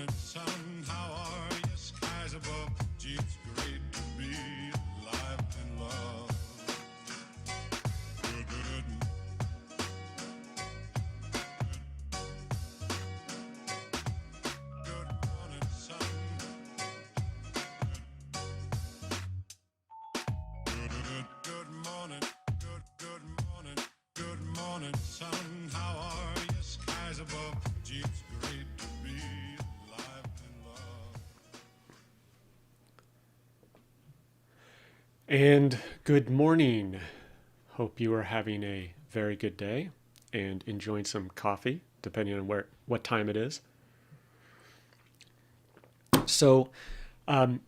morning, sun. How are you? Skies above. Gee, it's great to be alive and love. Good, good, good morning, sun. Good, good, good morning. Good, good morning. Good morning, sun. How are you? Skies above. Gee, it's great to be alive and love. And good morning. Hope you are having a very good day and enjoying some coffee, depending on what time it is. So, a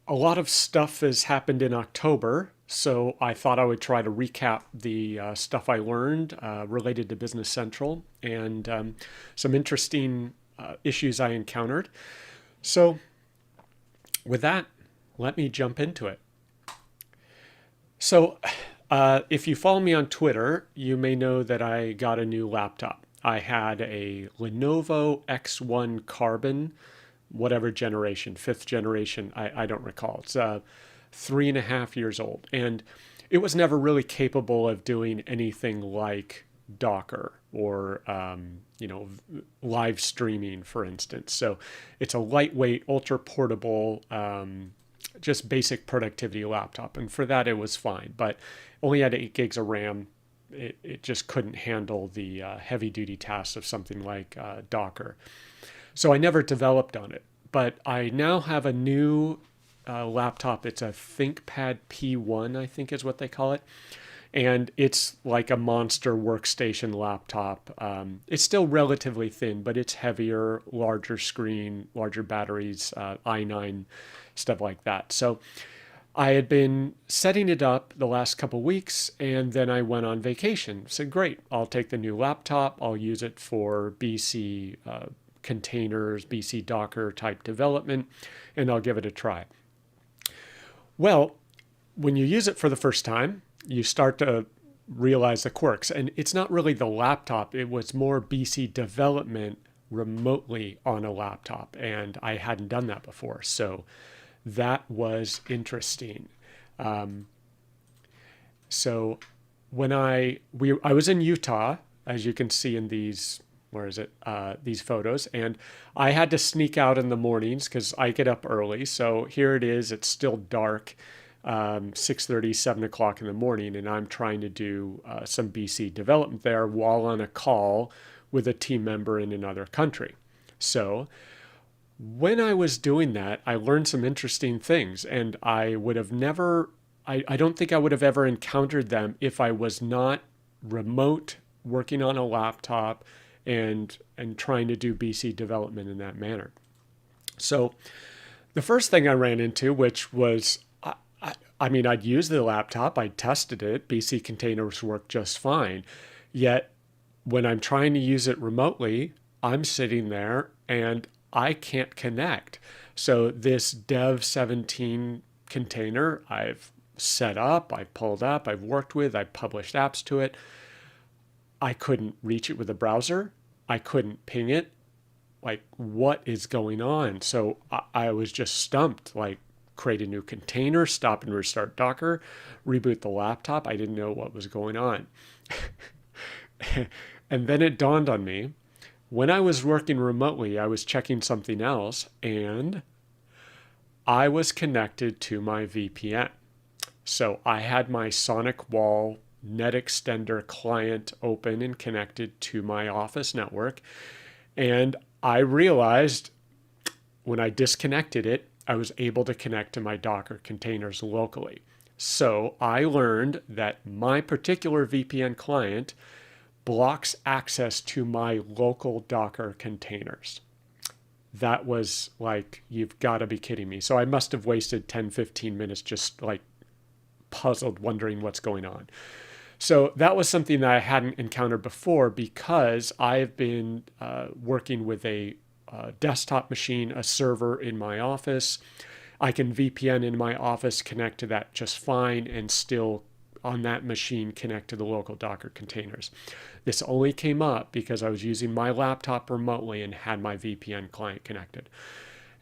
lot of stuff has happened in October, so I thought I would try to recap the stuff I learned related to Business Central and some interesting issues I encountered. So, with that, let me jump into it. So, if you follow me on Twitter, you may know that I got a new laptop. I had a Lenovo X1 Carbon, whatever generation, fifth generation, I don't recall. It's 3.5 years old. And it was never really capable of doing anything like Docker or, live streaming, for instance. So it's a lightweight, ultra portable, just basic productivity laptop. And for that, it was fine. But only had 8 gigs of RAM. It just couldn't handle the heavy duty tasks of something like Docker. So I never developed on it, but I now have a new laptop. It's a ThinkPad P1, I think is what they call it. And it's like a monster workstation laptop. It's still relatively thin, but it's heavier, larger screen, larger batteries, i9, stuff like that. So I had been setting it up the last couple weeks, and then I went on vacation. Said, great, I'll take the new laptop. I'll use it for BC containers, BC Docker type development, and I'll give it a try. Well, when you use it for the first time, you start to realize the quirks. And it's not really the laptop. It was more BC development remotely on a laptop. And I hadn't done that before. So that was interesting. So when I was in Utah, as you can see in these these photos, and I had to sneak out in the mornings because I get up early. So here it is, it's still dark, 6:30, 7 o'clock in the morning, and I'm trying to do some BC development there while on a call with a team member in another country. So when I was doing that, I learned some interesting things, and I don't think I would have ever encountered them if I was not remote, working on a laptop, and trying to do BC development in that manner. So the first thing I ran into, which was, I'd used the laptop, I tested it, BC containers work just fine. Yet when I'm trying to use it remotely, I'm sitting there and I can't connect. So this Dev 17 container I've set up, I've pulled up, I've worked with, I've published apps to it. I couldn't reach it with a browser. I couldn't ping it. Like, what is going on? So I was just stumped, like, create a new container, stop and restart Docker, reboot the laptop. I didn't know what was going on. And then it dawned on me, when I was working remotely, I was checking something else, and I was connected to my VPN. So I had my SonicWall NetExtender client open and connected to my office network. And I realized when I disconnected it, I was able to connect to my Docker containers locally. So I learned that my particular VPN client blocks access to my local Docker containers. That was like, you've got to be kidding me. So I must have wasted 10, 15 minutes just like puzzled, wondering what's going on. So that was something that I hadn't encountered before because I've been working with a desktop machine, a server in my office. I can VPN in my office, connect to that just fine, and still on that machine connect to the local Docker containers. This only came up because I was using my laptop remotely and had my VPN client connected.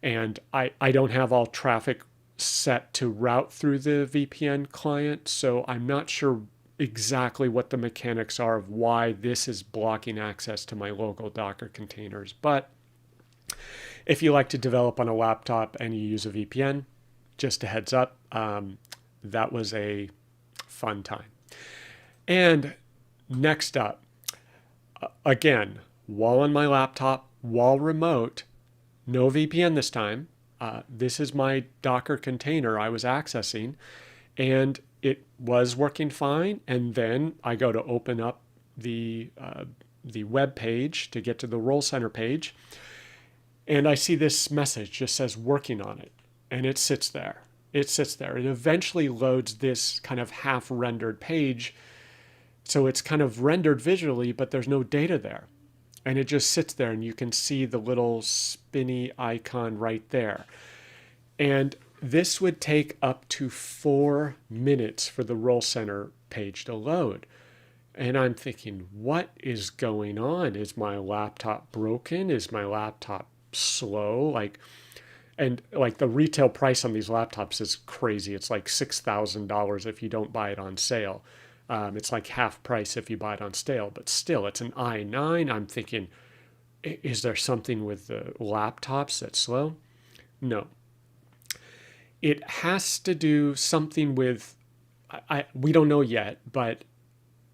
And I don't have all traffic set to route through the VPN client, so I'm not sure exactly what the mechanics are of why this is blocking access to my local Docker containers. But if you like to develop on a laptop and you use a VPN, just a heads up, that was a fun time. And next up, again, while on my laptop, while remote, no VPN this time. This is my Docker container I was accessing, and it was working fine. And then I go to open up the web page to get to the Role Center page, and I see this message just says working on it, and it sits there. It sits there. It eventually loads this kind of half-rendered page, so it's kind of rendered visually, but there's no data there. And it just sits there, and you can see the little spinny icon right there. And this would take up to 4 minutes for the Role Center page to load. And I'm thinking, what is going on? Is my laptop broken? Is my laptop slow? And the retail price on these laptops is crazy. It's like $6,000 if you don't buy it on sale. It's like half price if you buy it on sale, but still, it's an i9. I'm thinking, is there something with the laptops that's slow? No. It has to do something with, we don't know yet, but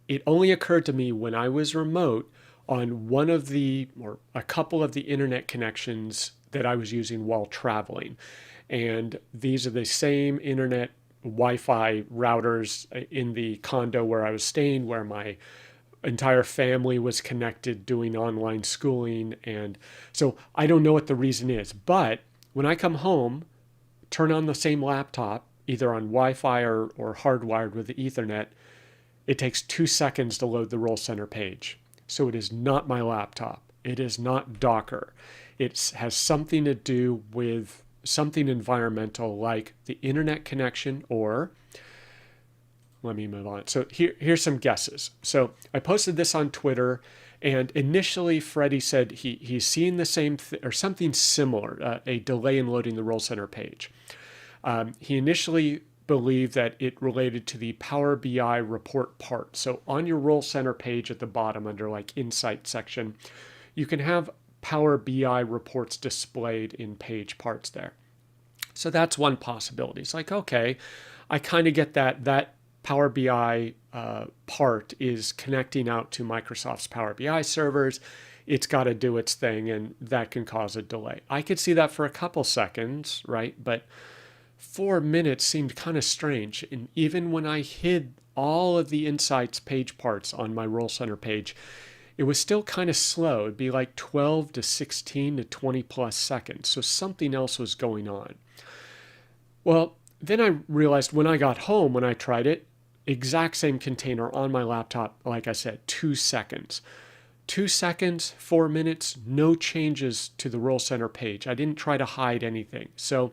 it only occurred to me when I was remote on one of the, or a couple of the internet connections that I was using while traveling. And these are the same internet Wi-Fi routers in the condo where I was staying, where my entire family was connected doing online schooling. And so I don't know what the reason is, but when I come home, turn on the same laptop, either on Wi-Fi or hardwired with the Ethernet, it takes 2 seconds to load the Role Center page. So it is not my laptop. It is not Docker. It has something to do with something environmental like the internet connection, or let me move on. So here's some guesses. So I posted this on Twitter, and initially Freddie said he's seen the same or something similar, a delay in loading the Role Center page. He initially believed that it related to the Power BI report part. So on your Role Center page at the bottom under like Insight section, you can have Power BI reports displayed in page parts there. So that's one possibility. It's like, okay, I kind of get that Power BI part is connecting out to Microsoft's Power BI servers. It's got to do its thing, and that can cause a delay. I could see that for a couple seconds, right? But 4 minutes seemed kind of strange. And even when I hid all of the Insights page parts on my Role Center page, it was still kind of slow. It'd be like 12 to 16 to 20 plus seconds. So something else was going on. Well, then I realized when I got home, when I tried it, exact same container on my laptop, like I said, 2 seconds. 2 seconds, 4 minutes, no changes to the Role Center page. I didn't try to hide anything. So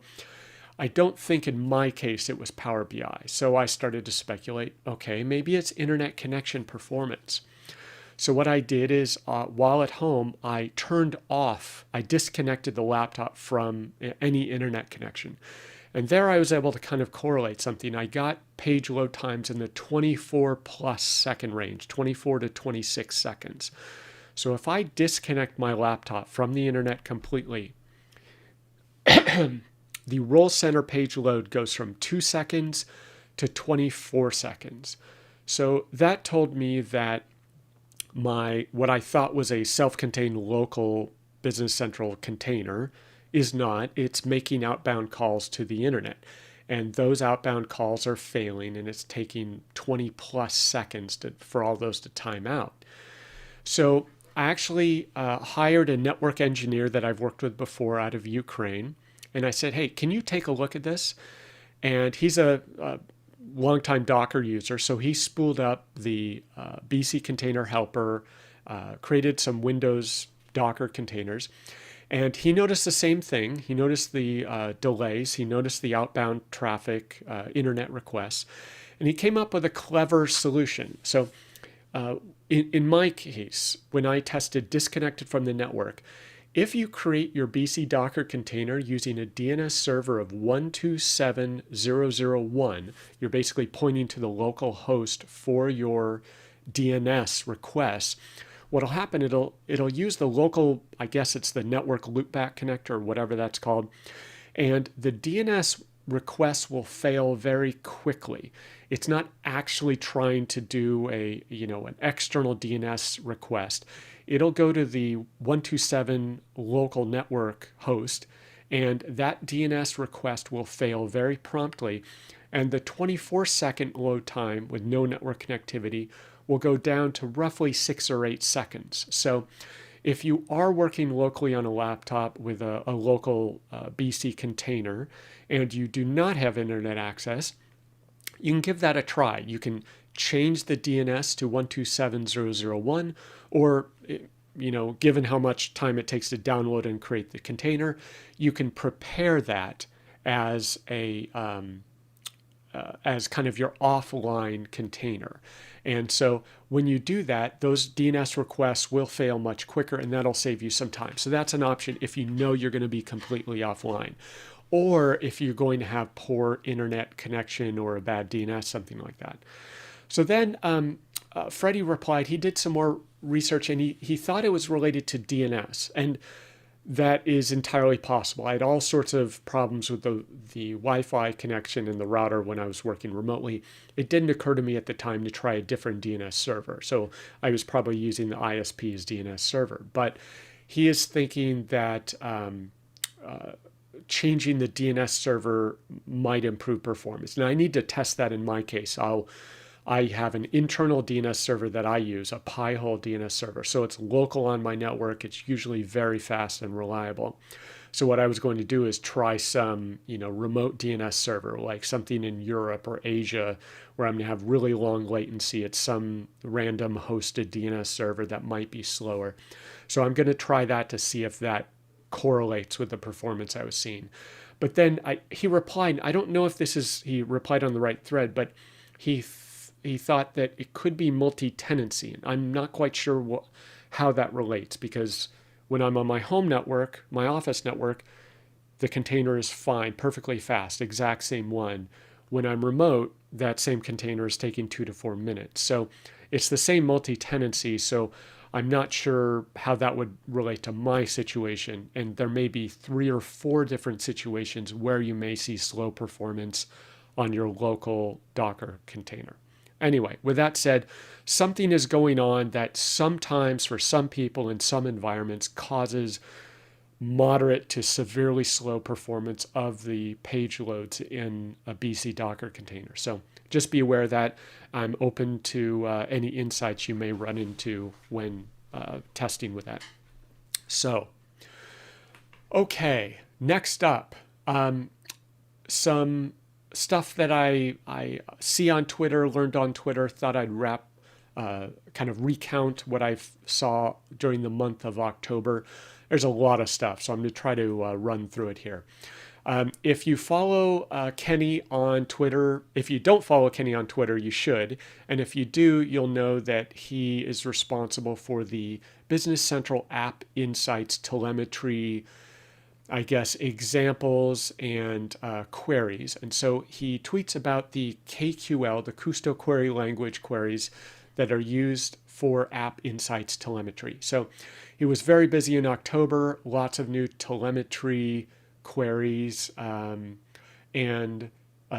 I don't think in my case it was Power BI. So I started to speculate, okay, maybe it's internet connection performance. So what I did is while at home, I disconnected the laptop from any internet connection. And there I was able to kind of correlate something. I got page load times in the 24 plus second range, 24 to 26 seconds. So if I disconnect my laptop from the internet completely, the Role Center page load goes from 2 seconds to 24 seconds. So that told me that what I thought was a self-contained local Business Central container is not. It's making outbound calls to the internet. And those outbound calls are failing, and it's taking 20 plus seconds for all those to time out. So I actually hired a network engineer that I've worked with before out of Ukraine. And I said, hey, can you take a look at this? And he's a longtime Docker user. So he spooled up the BC container helper, created some Windows Docker containers. And he noticed the same thing. He noticed the delays. He noticed the outbound traffic, internet requests. And he came up with a clever solution. So in my case, when I tested disconnected from the network, if you create your BC Docker container using a DNS server of 127.0.0.1, you're basically pointing to the local host for your DNS requests. What'll happen, it'll use the local, I guess it's the network loopback connector or whatever that's called, and the DNS requests will fail very quickly. It's not actually trying to do an external DNS request. It'll go to the 127 local network host, and that DNS request will fail very promptly. And the 24-second load time with no network connectivity will go down to roughly 6 or 8 seconds. So if you are working locally on a laptop with a local BC container and you do not have internet access, you can give that a try. You can change the DNS to 127.0.0.1, or given how much time it takes to download and create the container, you can prepare that as as kind of your offline container. And so when you do that, those DNS requests will fail much quicker, and that'll save you some time. So that's an option if you know you're going to be completely offline, or if you're going to have poor internet connection or a bad DNS, something like that. So then Freddie replied, he did some more research, and he thought it was related to DNS. And that is entirely possible. I had all sorts of problems with the Wi-Fi connection and the router when I was working remotely. It didn't occur to me at the time to try a different DNS server. So I was probably using the ISP's DNS server. But he is thinking that changing the DNS server might improve performance. Now I need to test that in my case. I have an internal DNS server that I use, a Pi-hole DNS server. So it's local on my network. It's usually very fast and reliable. So what I was going to do is try some, remote DNS server, like something in Europe or Asia, where I'm going to have really long latency. It's some random hosted DNS server that might be slower. So I'm going to try that to see if that correlates with the performance I was seeing. But then he replied, I don't know if he replied on the right thread, but he thought that it could be multi-tenancy. And I'm not quite sure how that relates, because when I'm on my home network, my office network, the container is fine, perfectly fast, exact same one. When I'm remote, that same container is taking 2 to 4 minutes. So it's the same multi-tenancy. So I'm not sure how that would relate to my situation. And there may be 3 or 4 different situations where you may see slow performance on your local Docker container. Anyway, with that said, something is going on that sometimes for some people in some environments causes moderate to severely slow performance of the page loads in a BC Docker container. So just be aware of that. I'm open to any insights you may run into when testing with that. So, okay, next up, some stuff that I see on Twitter, learned on Twitter, thought I'd kind of recount what I saw during the month of October. There's a lot of stuff, so I'm going to try to run through it here. If you follow Kenny on Twitter, if you don't follow Kenny on Twitter, you should. And if you do, you'll know that he is responsible for the Business Central AppInsights telemetry, I guess, examples and queries. And so he tweets about the KQL, the Kusto query language queries that are used for AppInsights telemetry. So he was very busy in October, lots of new telemetry queries and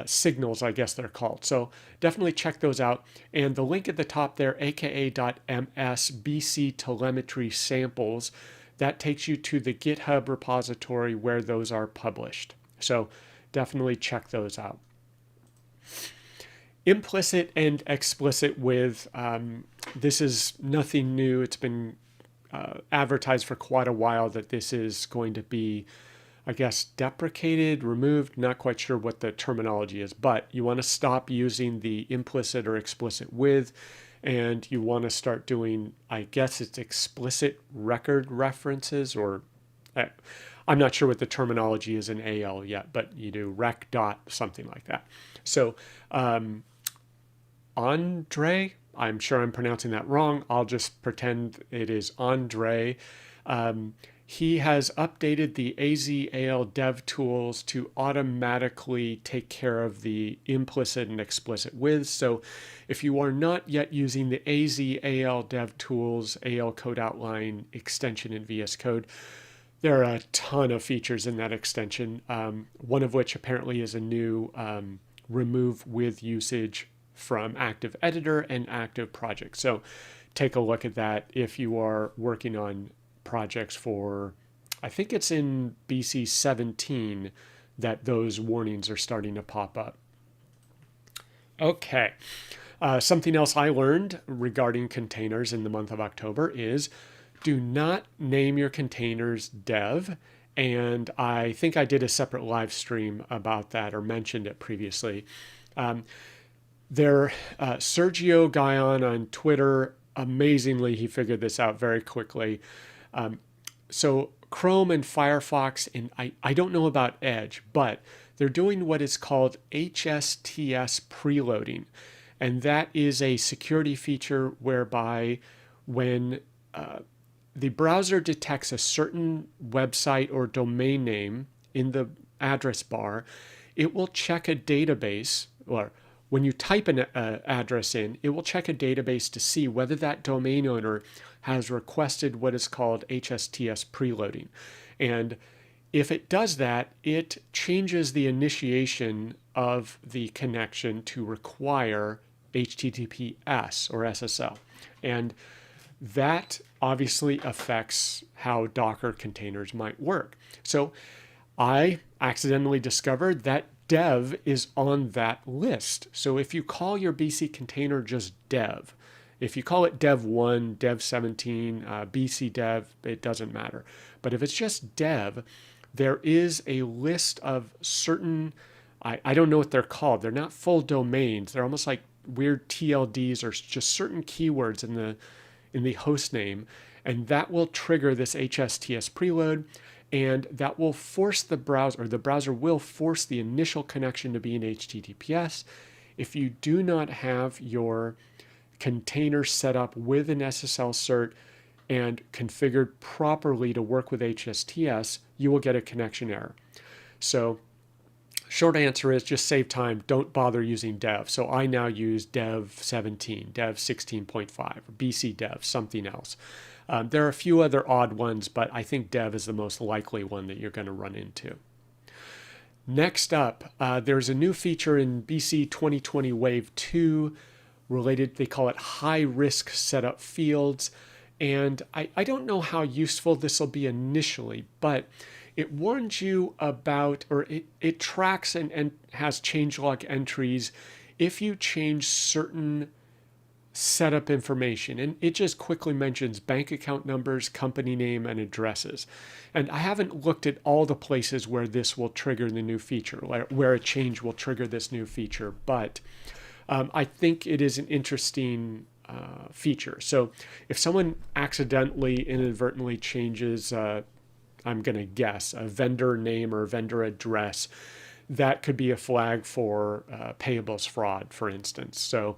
signals, I guess they're called. So definitely check those out. And the link at the top there, aka.ms BC telemetry samples, that takes you to the GitHub repository where those are published. So definitely check those out. Implicit and explicit with, this is nothing new. It's been advertised for quite a while that this is going to be, I guess, deprecated, removed, not quite sure what the terminology is, but you want to stop using the implicit or explicit with, and you want to start doing, I guess it's explicit record references, or I'm not sure what the terminology is in AL yet, but you do rec dot something like that. So Andre. I'm sure I'm pronouncing that wrong. I'll just pretend it is Andre. He has updated the AZAL dev tools to automatically take care of the implicit and explicit widths. So if you are not yet using the AZAL dev tools, AL code outline extension in VS Code, there are a ton of features in that extension, one of which apparently is a new remove with usage from active editor and active project. So take a look at that if you are working on projects for, I think it's in BC 17 that those warnings are starting to pop up. Okay. Something else I learned regarding containers in the month of October is do not name your containers dev. And I think I did a separate live stream about that or mentioned it previously. Sergio Guyon on Twitter, amazingly, he figured this out very quickly. So Chrome and Firefox, and I don't know about Edge, but they're doing what is called HSTS preloading. And that is a security feature whereby when the browser detects a certain website or domain name in the address bar, it will check a database, or when you type an address in, it will check a database to see whether that domain owner has requested what is called HSTS preloading. And if it does that, it changes the initiation of the connection to require HTTPS or SSL. And that obviously affects how Docker containers might work. So I accidentally discovered that dev is on that list. So if you call your BC container just dev, if you call it dev1, dev17, BC dev, it doesn't matter. But if it's just dev, there is a list of certain, I don't know what they're called. They're not full domains. They're almost like weird TLDs or just certain keywords in the host name. And that will trigger this HSTS preload. And that will force the browser, or the browser will force the initial connection to be in HTTPS. If you do not have your container set up with an SSL cert and configured properly to work with HSTS, you will get a connection error. So short answer is just save time. Don't bother using dev. So I now use dev 17, dev 16.5, or BC dev, something else. There are a few other odd ones, but I think dev is the most likely one that you're going to run into. Next up, there's a new feature in BC 2020 Wave 2 related, they call it high-risk setup fields. And I don't know how useful this will be initially, but it warns you about, or it tracks and has changelog entries if you change certain setup information. And it just quickly mentions bank account numbers, company name, and addresses. And I haven't looked at all the places where this will trigger the new feature, where a change will trigger this new feature, but I think it is an interesting feature. So if someone accidentally, inadvertently changes, I'm going to guess, a vendor name or vendor address, that could be a flag for payables fraud, for instance. So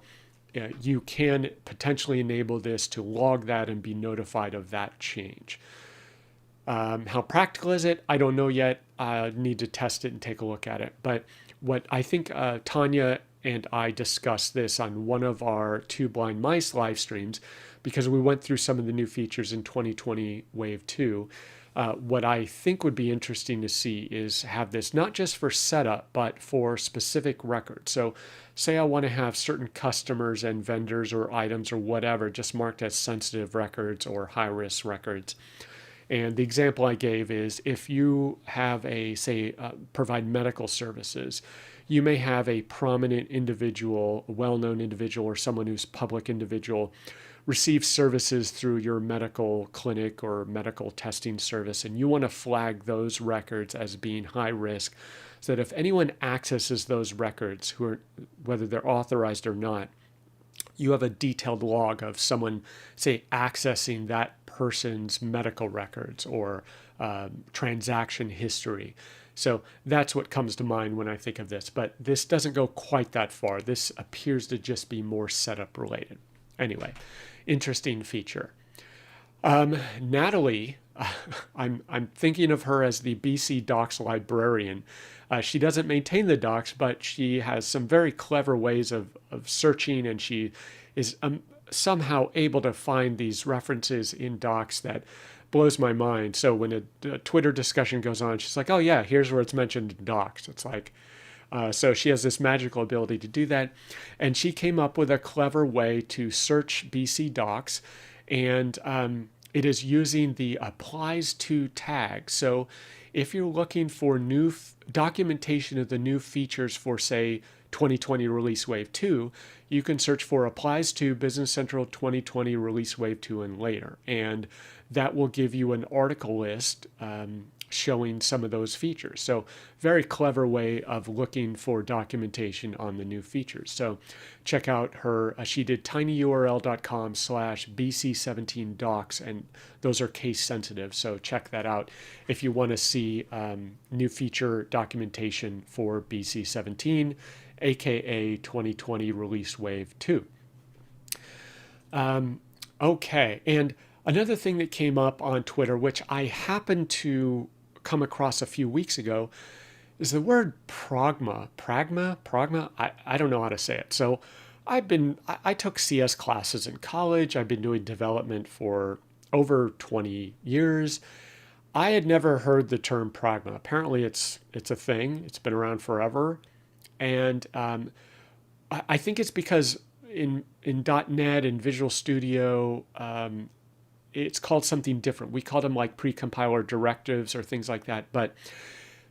you can potentially enable this to log that and be notified of that change. How practical is it? I don't know yet. I need to test it and take a look at it. But what I think Tanya and I discussed this on one of our Two Blind Mice live streams, because we went through some of the new features in 2020 Wave 2. What I think would be interesting to see is have this not just for setup, but for specific records. So say I want to have certain customers and vendors or items or whatever just marked as sensitive records or high-risk records. And the example I gave is if you have provide medical services, you may have a prominent individual, a well-known individual, or someone who's public individual receive services through your medical clinic or medical testing service, and you want to flag those records as being high risk so that if anyone accesses those records, whether they're authorized or not, you have a detailed log of someone, say, accessing that person's medical records or transaction history. So that's what comes to mind when I think of this. But this doesn't go quite that far. This appears to just be more setup related. Anyway, interesting feature. Natalie, I'm thinking of her as the BC Docs librarian. She doesn't maintain the docs, but she has some very clever ways of searching, and she is somehow able to find these references in docs that blows my mind. So when a Twitter discussion goes on, she's like, oh yeah, here's where it's mentioned in docs. It's like, so she has this magical ability to do that. And she came up with a clever way to search BC Docs, and it is using the applies to tag. So if you're looking for new documentation of the new features for, say, 2020 Release Wave 2, you can search for applies to Business Central 2020 Release Wave 2 and later. And that will give you an article list showing some of those features. So very clever way of looking for documentation on the new features. So check out her, she did tinyurl.com/bc17docs, and those are case sensitive. So check that out if you want to see new feature documentation for BC17, aka 2020 Release Wave 2. Okay, and another thing that came up on Twitter, which I happened to come across a few weeks ago, is the word Pragma. Pragma? I don't know how to say it. So I took CS classes in college. I've been doing development for over 20 years. I had never heard the term Pragma. Apparently it's a thing. It's been around forever. And I think it's because in .NET and Visual Studio, it's called something different. We call them like pre-compiler directives or things like that. But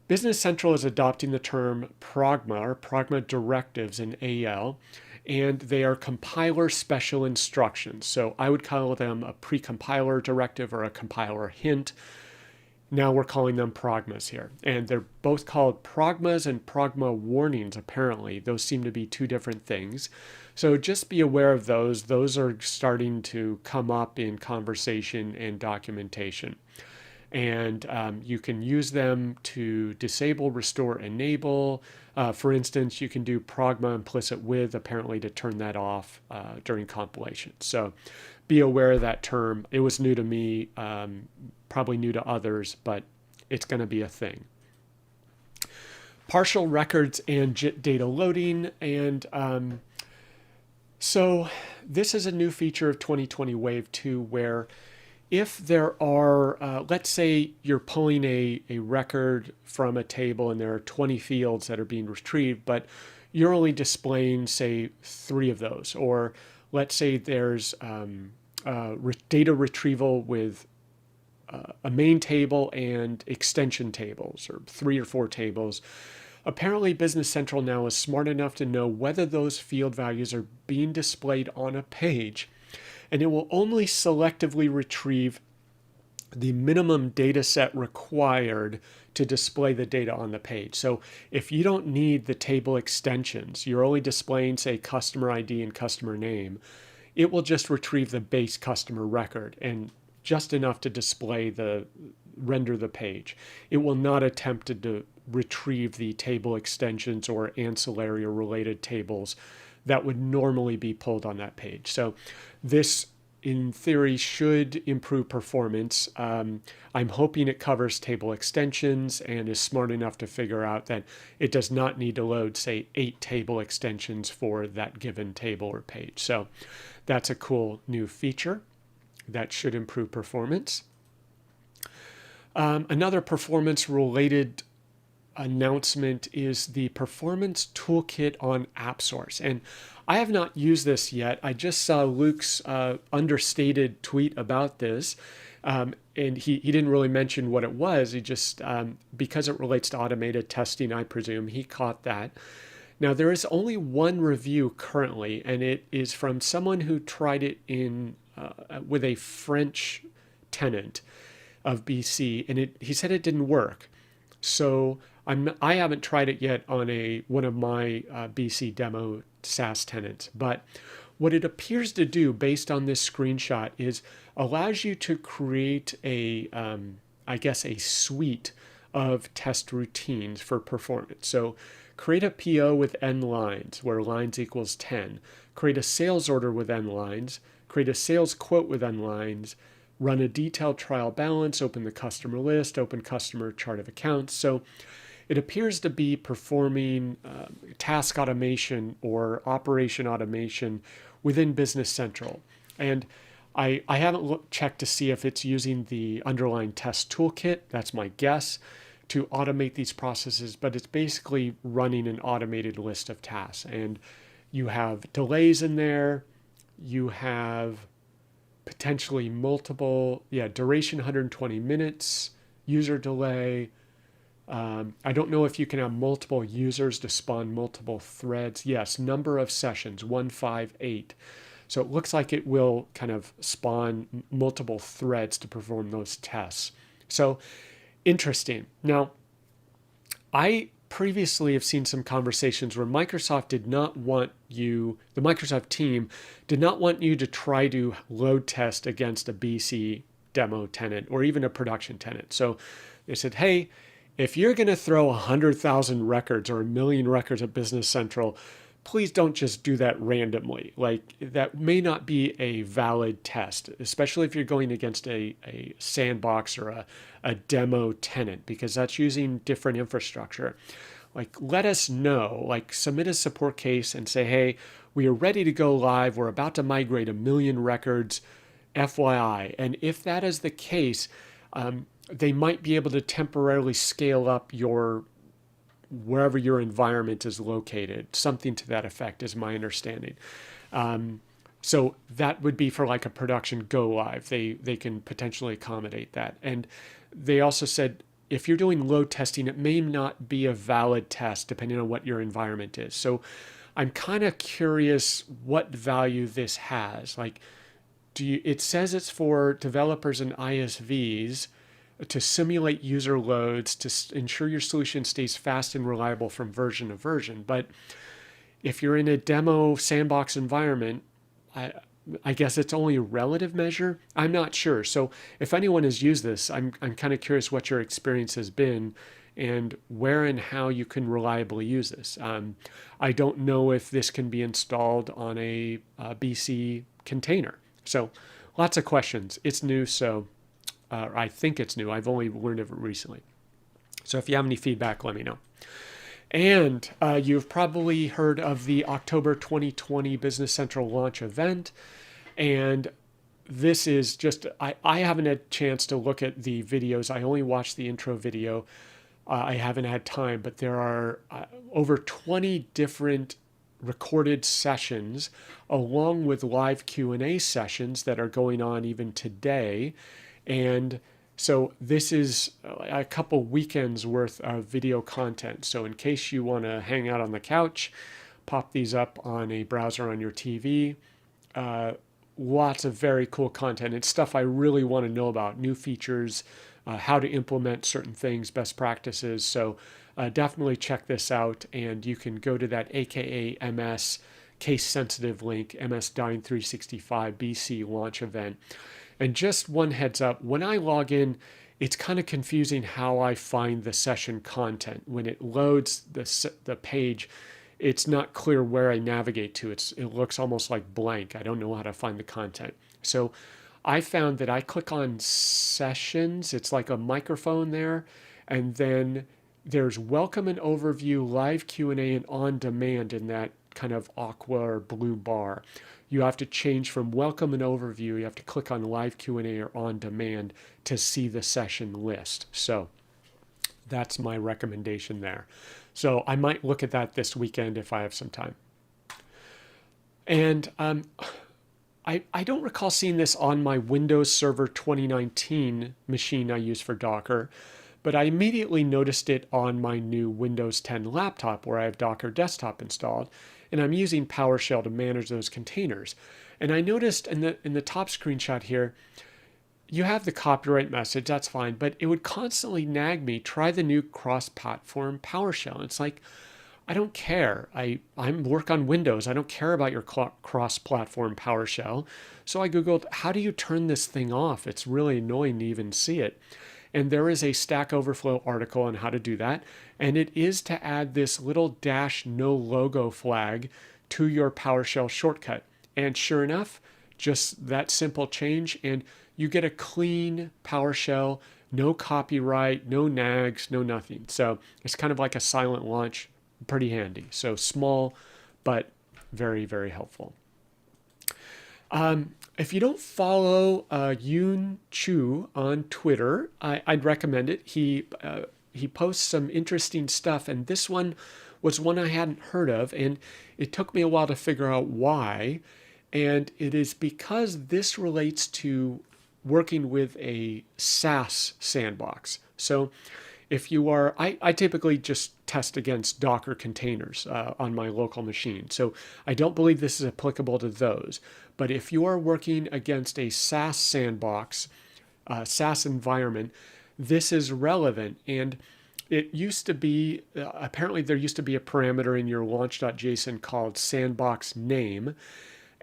Business Central is adopting the term Pragma or Pragma directives in AL, and they are compiler special instructions. So I would call them a pre-compiler directive or a compiler hint. Now we're calling them Pragmas here. And they're both called Pragmas and Pragma warnings, apparently. Those seem to be two different things. So just be aware of those. Those are starting to come up in conversation and documentation. And you can use them to disable, restore, enable. For instance, you can do Pragma implicit with, apparently, to turn that off during compilation. So be aware of that term. It was new to me, probably new to others, but it's going to be a thing. Partial records and JIT data loading. And so this is a new feature of 2020 Wave 2 where if there are, let's say you're pulling a record from a table and there are 20 fields that are being retrieved, but you're only displaying, say, 3 of those. Or let's say there's data retrieval with a main table and extension tables, or 3 or 4 tables. Apparently, Business Central now is smart enough to know whether those field values are being displayed on a page, and it will only selectively retrieve the minimum data set required to display the data on the page. So if you don't need the table extensions, you're only displaying, say, customer ID and customer name, it will just retrieve the base customer record and just enough to render the page. It will not attempt to retrieve the table extensions or ancillary or related tables that would normally be pulled on that page. So this, in theory, should improve performance. I'm hoping it covers table extensions and is smart enough to figure out that it does not need to load, say, 8 table extensions for that given table or page. So that's a cool new feature that should improve performance. Another performance-related announcement is the Performance Toolkit on AppSource. And I have not used this yet. I just saw Luke's understated tweet about this. And he didn't really mention what it was. He just, because it relates to automated testing, I presume, he caught that. Now, there is only one review currently, and it is from someone who tried it with a French tenant of BC, and he said it didn't work. So I haven't tried it yet on one of my BC demo SaaS tenants. But what it appears to do based on this screenshot is allows you to create a, I guess, a suite of test routines for performance. So create a PO with n lines where lines equals 10, create a sales order with n lines, create a sales quote with n lines, run a detailed trial balance, open the customer list, open customer chart of accounts. So it appears to be performing task automation or operation automation within Business Central. And I haven't checked to see if it's using the underlying test toolkit. That's my guess, to automate these processes, but it's basically running an automated list of tasks. And you have delays in there. You have potentially multiple, duration 120 minutes, user delay. I don't know if you can have multiple users to spawn multiple threads. Yes, number of sessions, 158. So it looks like it will kind of spawn multiple threads to perform those tests. So interesting. Now, I previously have seen some conversations where Microsoft did not want you, the Microsoft team did not want you to try to load test against a BC demo tenant or even a production tenant. So they said, hey, if you're going to throw 100,000 records or 1 million records at Business Central, please don't just do that randomly. Like, that may not be a valid test, especially if you're going against a sandbox or a demo tenant, because that's using different infrastructure. Like, let us know, like submit a support case and say, hey, we are ready to go live. We're about to migrate 1 million records, FYI. And if that is the case, they might be able to temporarily scale up your wherever your environment is located. Something to that effect is my understanding. So that would be for like a production go live. They can potentially accommodate that. And they also said, if you're doing load testing, it may not be a valid test depending on what your environment is. So I'm kind of curious what value this has. Like, it says it's for developers and ISVs to simulate user loads, to ensure your solution stays fast and reliable from version to version. But if you're in a demo sandbox environment, I guess it's only a relative measure. I'm not sure. So if anyone has used this, I'm kind of curious what your experience has been and where and how you can reliably use this. I don't know if this can be installed on a BC container. So lots of questions. It's new, so I think it's new. I've only learned of it recently. So if you have any feedback, let me know. And you've probably heard of the October 2020 Business Central launch event. And this is just, I haven't had a chance to look at the videos. I only watched the intro video. I haven't had time, but there are over 20 different recorded sessions along with live Q&A sessions that are going on even today. And so this is a couple weekends worth of video content. So in case you want to hang out on the couch, pop these up on a browser on your TV. Lots of very cool content. It's stuff I really want to know about, new features, how to implement certain things, best practices. So definitely check this out. And you can go to that AKA MS case sensitive link, MS Dying 365 BC launch event. And just one heads up, when I log in, it's kind of confusing how I find the session content. When it loads the page, it's not clear where I navigate to. It looks almost like blank. I don't know how to find the content. So I found that I click on sessions. It's like a microphone there. And then there's welcome and overview, live Q&A, and on demand in that kind of aqua or blue bar. You have to change from welcome and overview. You have to click on live Q&A or on demand to see the session list. So that's my recommendation there. So I might look at that this weekend if I have some time. And I don't recall seeing this on my Windows Server 2019 machine I use for Docker, but I immediately noticed it on my new Windows 10 laptop where I have Docker Desktop installed, and I'm using PowerShell to manage those containers. And I noticed in the top screenshot here, you have the copyright message, that's fine, but it would constantly nag me, try the new cross-platform PowerShell. It's like, I don't care. I'm work on Windows. I don't care about your cross-platform PowerShell. So I Googled, how do you turn this thing off? It's really annoying to even see it. And there is a Stack Overflow article on how to do that. And it is to add this little dash no logo flag to your PowerShell shortcut. And sure enough, just that simple change, and you get a clean PowerShell, no copyright, no nags, no nothing. So it's kind of like a silent launch, pretty handy. So small, but very, very helpful. If you don't follow Yoon Chu on Twitter, I'd recommend it. He posts some interesting stuff, and this one was one I hadn't heard of, and it took me a while to figure out why. And it is because this relates to working with a SaaS sandbox. So if you are, I typically just test against Docker containers on my local machine. So I don't believe this is applicable to those. But if you are working against a SaaS sandbox, SaaS environment, this is relevant. And it used to be, apparently there used to be a parameter in your launch.json called sandbox name.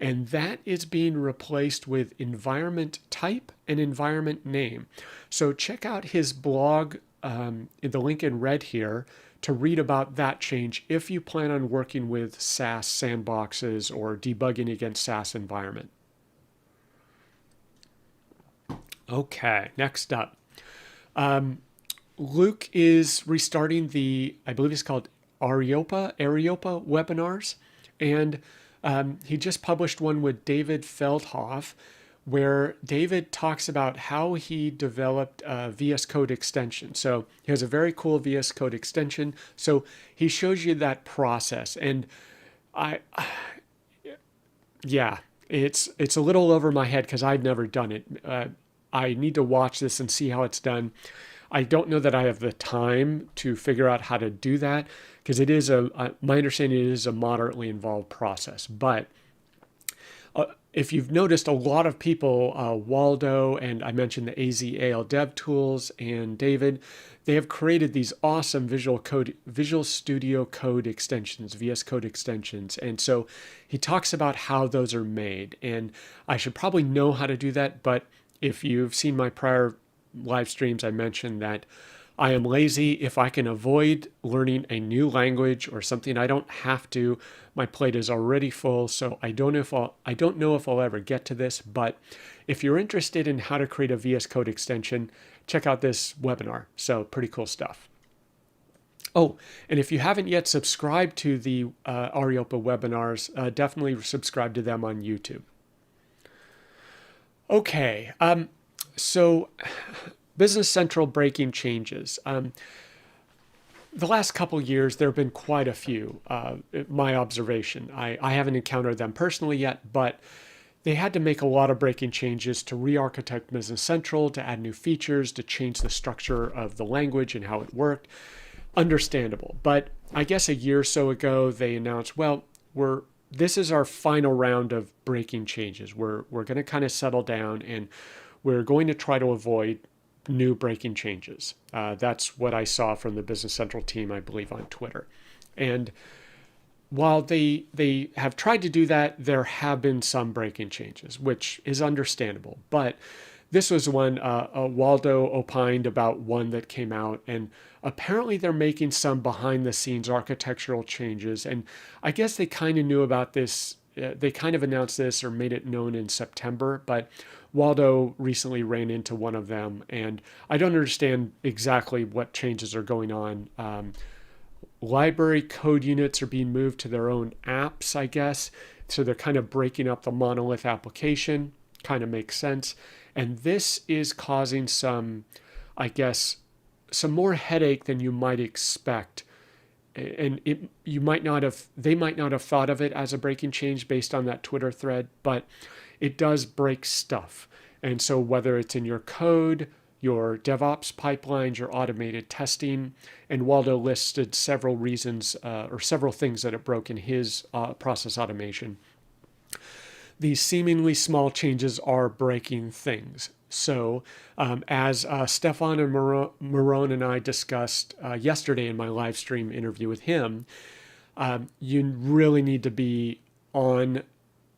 And that is being replaced with environmentType and environmentName. So check out his blog, in the link in red here, to read about that change if you plan on working with SaaS sandboxes or debugging against SaaS environment. Okay, next up. Luke is restarting the, I believe it's called Areopa Webinars. And he just published one with David Feldhoff, where David talks about how he developed a VS Code extension. So he has a very cool VS Code extension. So he shows you that process. And it's a little over my head because I've never done it. I need to watch this and see how it's done. I don't know that I have the time to figure out how to do that because it is my understanding is a moderately involved process. But if you've noticed, a lot of people, Waldo, and I mentioned the AZAL dev tools, and David, they have created these awesome Visual Studio Code extensions, VS Code extensions. And so he talks about how those are made. And I should probably know how to do that, but if you've seen my prior live streams, I mentioned that I am lazy. If I can avoid learning a new language or something I don't have to, my plate is already full. So I don't know if I'll ever get to this. But if you're interested in how to create a VS Code extension, check out this webinar. So pretty cool stuff. Oh, and if you haven't yet subscribed to the Areopa webinars, definitely subscribe to them on YouTube. Okay, so Business Central breaking changes. The last couple years, there have been quite a few, my observation. I haven't encountered them personally yet, but they had to make a lot of breaking changes to re-architect Business Central, to add new features, to change the structure of the language and how it worked. Understandable. But I guess a year or so ago, they announced, well, this is our final round of breaking changes. We're going to kind of settle down, and we're going to try to avoid new breaking changes. That's what I saw from the Business Central team, I believe, on Twitter. And while they have tried to do that, there have been some breaking changes, which is understandable. But this was one, Waldo opined about one that came out, and apparently they're making some behind-the-scenes architectural changes. And I guess they kind of knew about this. They kind of announced this or made it known in September, but Waldo recently ran into one of them, and I don't understand exactly what changes are going on. Library code units are being moved to their own apps, I guess. So they're kind of breaking up the monolith application. Kind of makes sense. And this is causing some, I guess, some more headache than you might expect. And they might not have thought of it as a breaking change based on that Twitter thread, but it does break stuff. And so whether it's in your code, your DevOps pipelines, your automated testing, and Waldo listed several reasons or several things that it broke in his process automation. These seemingly small changes are breaking things. So as Stefan and Marone and I discussed yesterday in my live stream interview with him, You really need to be on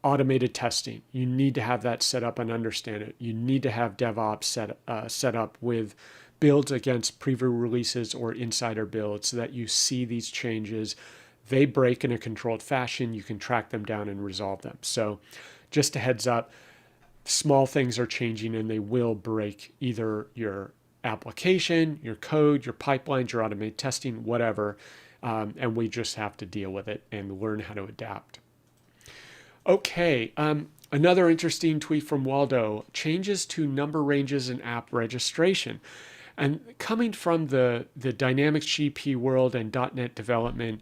automated testing. You need to have that set up and understand it. You need to have DevOps set up with builds against preview releases or insider builds so that you see these changes. They break in a controlled fashion. You can track them down and resolve them. So just a heads up, small things are changing and they will break either your application, your code, your pipelines, your automated testing, whatever. And we just have to deal with it and learn how to adapt. Okay, another interesting tweet from Waldo, changes to number ranges in app registration. And coming from the Dynamics GP world and .NET development,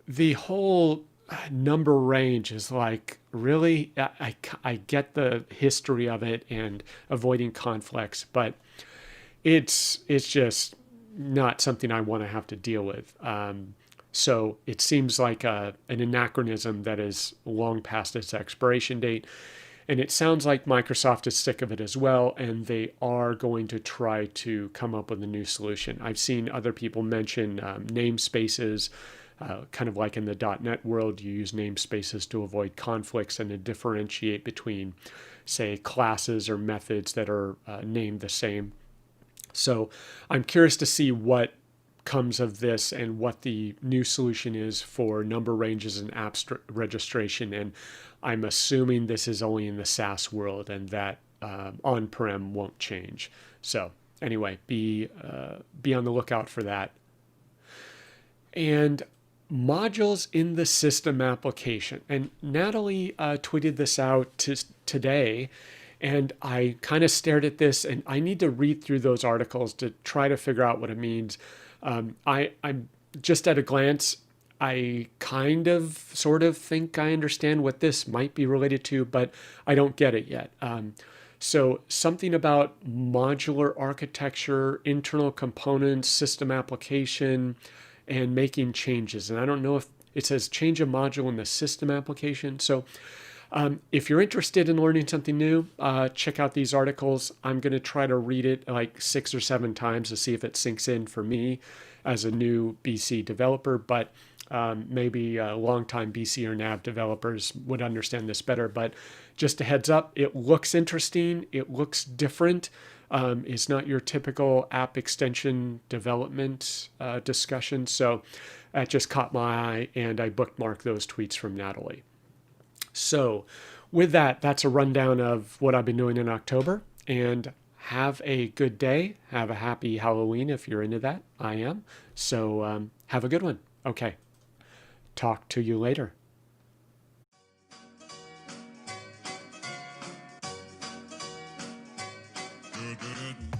the whole number range is like, really? I get the history of it and avoiding conflicts, but it's just not something I want to have to deal with. So it seems like an anachronism that is long past its expiration date. And it sounds like Microsoft is sick of it as well, and they are going to try to come up with a new solution. I've seen other people mention namespaces, kind of like in the .NET world, you use namespaces to avoid conflicts and to differentiate between, say, classes or methods that are named the same. So I'm curious to see what comes of this and what the new solution is for number ranges and app registration. And I'm assuming this is only in the SaaS world and that on-prem won't change. So anyway, be on the lookout for that. And modules in the system application. And Natalie tweeted this out today. And I kind of stared at this, and I need to read through those articles to try to figure out what it means. I'm just at a glance, I kind of sort of think I understand what this might be related to, but I don't get it yet. So something about modular architecture, internal components, system application, and making changes. And I don't know if it says change a module in the system application. So if you're interested in learning something new, check out these articles. I'm going to try to read it like 6 or 7 times to see if it sinks in for me as a new BC developer, but maybe longtime BC or NAV developers would understand this better. But just a heads up, it looks interesting. It looks different. It's not your typical app extension development discussion. So that just caught my eye, and I bookmarked those tweets from Natalie. So with that, that's a rundown of what I've been doing in October, and have a good day. Have a happy Halloween if you're into that. I am. So have a good one. Okay. Talk to you later. Good